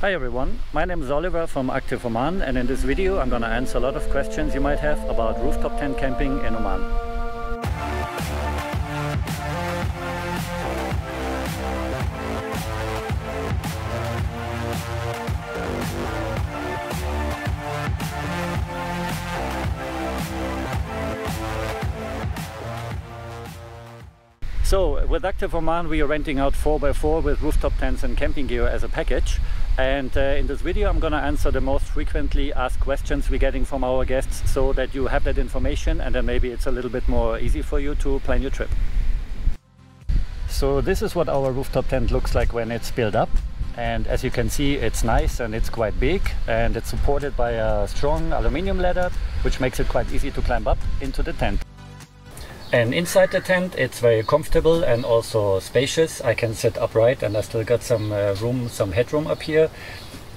Hi everyone, my name is Oliver from Active Oman, and in this video I'm gonna answer a lot of questions you might have about rooftop tent camping in Oman. So with Active Oman we are renting out 4x4 with rooftop tents and camping gear as a package. And in this video I'm gonna answer the most frequently asked questions we're getting from our guests, so that you have that information and then maybe it's a little bit more easy for you to plan your trip. So this is what our rooftop tent looks like when it's built up. And as you can see, it's nice and it's quite big, and it's supported by a strong aluminium ladder, which makes it quite easy to climb up into the tent. And inside the tent it's very comfortable and also spacious. I can sit upright and I still got some room, some headroom up here.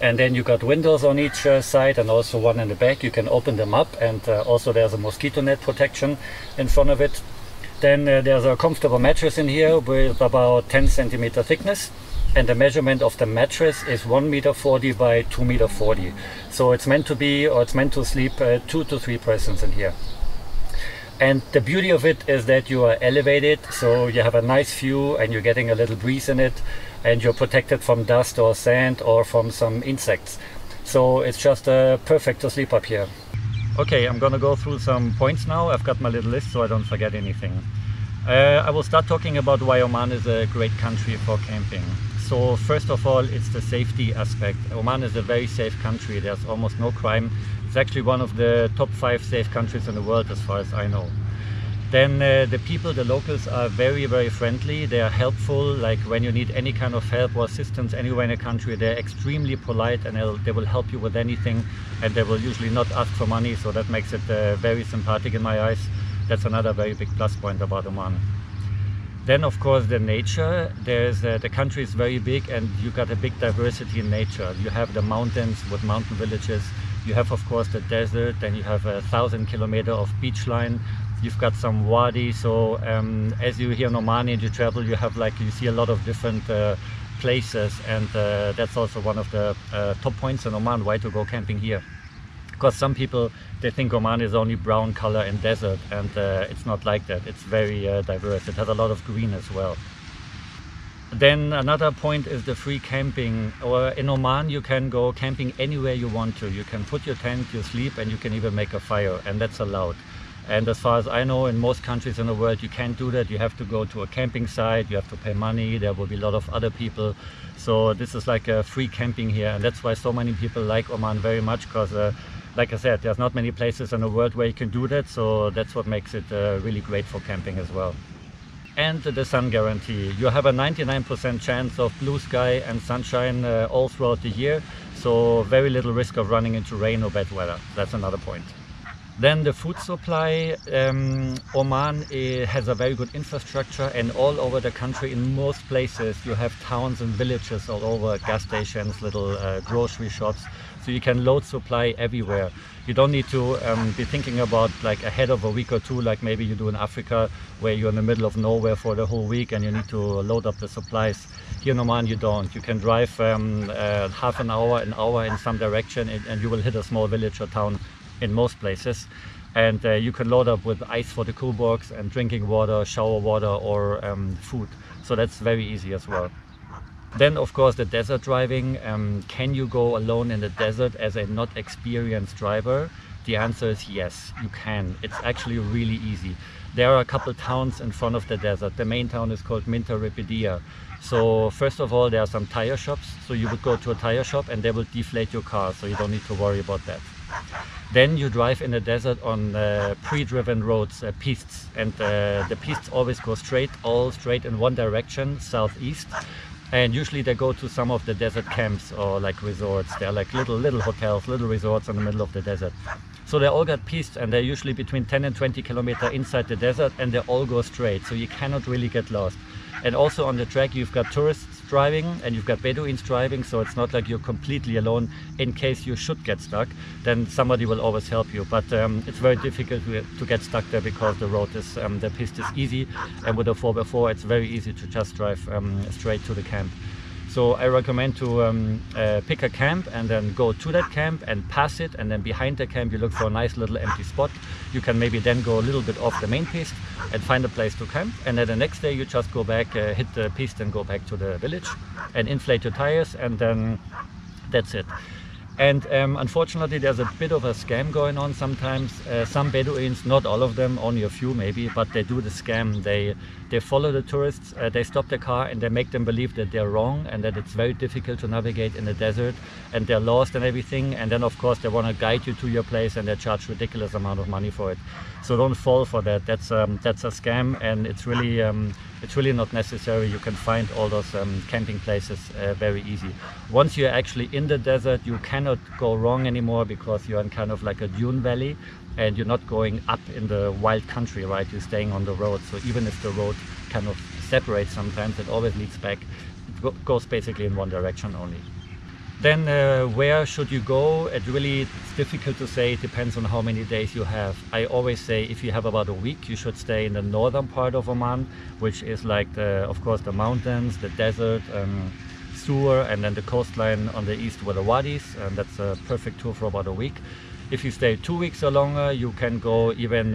And then you got windows on each side and also one in the back. You can open them up, and also there's a mosquito net protection in front of it. Then there's a comfortable mattress in here with about 10 centimeter thickness. And the measurement of the mattress is 1.40 m by 2.40 m. So it's meant to be, or it's meant to sleep 2 to 3 persons in here. And the beauty of it is that you are elevated, so you have a nice view and you're getting a little breeze in it, and you're protected from dust or sand or from some insects. So it's just perfect to sleep up here. Okay, I'm gonna go through some points now. I've got my little list so I don't forget anything. I will start talking about why Oman is a great country for camping. So first of all, it's the safety aspect. Oman is a very safe country. There's almost no crime. It's actually one of the top 5 safe countries in the world as far as I know. Then the people, the locals, are very, very friendly. They are helpful. Like when you need any kind of help or assistance anywhere in the country, they're extremely polite, and they will help you with anything, and they will usually not ask for money, so that makes it very sympathetic in my eyes. That's another very big plus point about Oman. Then of course the nature. The country is very big, and you got a big diversity in nature. You have the mountains with mountain villages. You have of course the desert, then you have 1,000 kilometers of beach line. You've got some wadi. So as you hear in Oman and you travel, you see a lot of different places, and that's also one of the top points in Oman, why to go camping here. Because some people, they think Oman is only brown color and desert, and it's not like that. It's very diverse. It has a lot of green as well. Then another point is the free camping. Or in Oman you can go camping anywhere you want to. You can put your tent, you sleep, and you can even make a fire, and that's allowed. And as far as I know, in most countries in the world you can't do that. You have to go to a camping site, you have to pay money, there will be a lot of other people. So this is like a free camping here, and that's why so many people like Oman very much, because like I said, there's not many places in the world where you can do that, so that's what makes it really great for camping as well. And the sun guarantee. You have a 99% chance of blue sky and sunshine all throughout the year, so very little risk of running into rain or bad weather. That's another point. Then the food supply. Oman has a very good infrastructure, and all over the country, in most places, you have towns and villages all over, gas stations, little grocery shops. So you can load supply everywhere. You don't need to be thinking about like ahead of a week or two, like maybe you do in Africa, where you're in the middle of nowhere for the whole week and you need to load up the supplies. Here in Oman you don't. You can drive half an hour in some direction, and you will hit a small village or town in most places. And you can load up with ice for the cool box and drinking water, shower water, or food. So that's very easy as well. Then of course the desert driving. Can you go alone in the desert as a not experienced driver? The answer is yes, you can. It's actually really easy. There are a couple towns in front of the desert. The main town is called Minta Repedia. So first of all, there are some tire shops. So you would go to a tire shop and they will deflate your car, so you don't need to worry about that. Then you drive in the desert on pre-driven roads, pistes, and the pistes always go all straight in one direction, southeast. And usually they go to some of the desert camps or like resorts. They're like little hotels, little resorts in the middle of the desert. So they all got pistes, and they're usually between 10 and 20 kilometers inside the desert, and they all go straight, so you cannot really get lost. And also on the track you've got tourists driving and you've got Bedouins driving, so it's not like you're completely alone. In case you should get stuck, then somebody will always help you. But it's very difficult to get stuck there, because the road is, the piste is easy, and with a 4x4 it's very easy to just drive straight to the camp. So I recommend to pick a camp and then go to that camp and pass it, and then behind the camp you look for a nice little empty spot. You can maybe then go a little bit off the main piste and find a place to camp, and then the next day you just go back, hit the piste and go back to the village and inflate your tires, and then that's it. And unfortunately there's a bit of a scam going on sometimes. Some Bedouins, not all of them, only a few maybe, but they do the scam. They follow the tourists, they stop the car and they make them believe that they're wrong and that it's very difficult to navigate in the desert and they're lost and everything, and then of course they want to guide you to your place and they charge ridiculous amount of money for it. So don't fall for that. That's a scam, and it's really not necessary. You can find all those camping places very easy. Once you're actually in the desert, you cannot go wrong anymore, because you're in kind of like a dune valley and you're not going up in the wild country, right? You're staying on the road. So even if the road kind of separates sometimes, it always leads back. It goes basically in one direction only. Then where should you go? It's difficult to say. It depends on how many days you have. I always say if you have about a week, you should stay in the northern part of Oman, which is like of course the mountains, the desert, Sur, and then the coastline on the east with the wadis, and that's a perfect tour for about a week. If you stay 2 weeks or longer, you can go even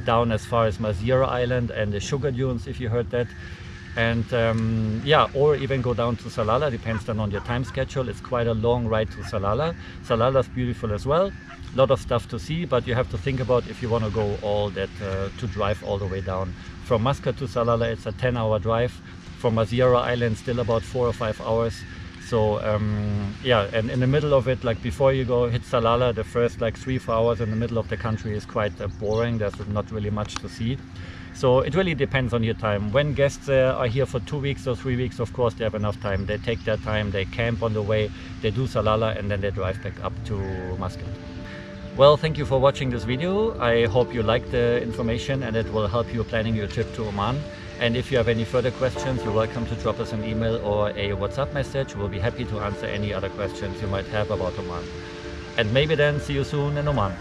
down as far as Masira Island and the sugar dunes, if you heard that. And yeah, or even go down to Salalah, depends then on your time schedule. It's quite a long ride to Salalah. Salalah is beautiful as well, a lot of stuff to see, but you have to think about if you want to go all that, to drive all the way down. From Muscat to Salalah it's a 10-hour drive. From Masira Island still about 4 or 5 hours. So yeah, and in the middle of it, like before you go hit Salalah, the first like 3-4 hours in the middle of the country is quite boring. There's not really much to see. So it really depends on your time. When guests are here for 2 weeks or 3 weeks, of course they have enough time. They take their time, they camp on the way, they do Salalah, and then they drive back up to Muscat. Well, thank you for watching this video. I hope you liked the information and it will help you planning your trip to Oman. And if you have any further questions, you're welcome to drop us an email or a WhatsApp message. We'll be happy to answer any other questions you might have about Oman. And maybe then see you soon in Oman.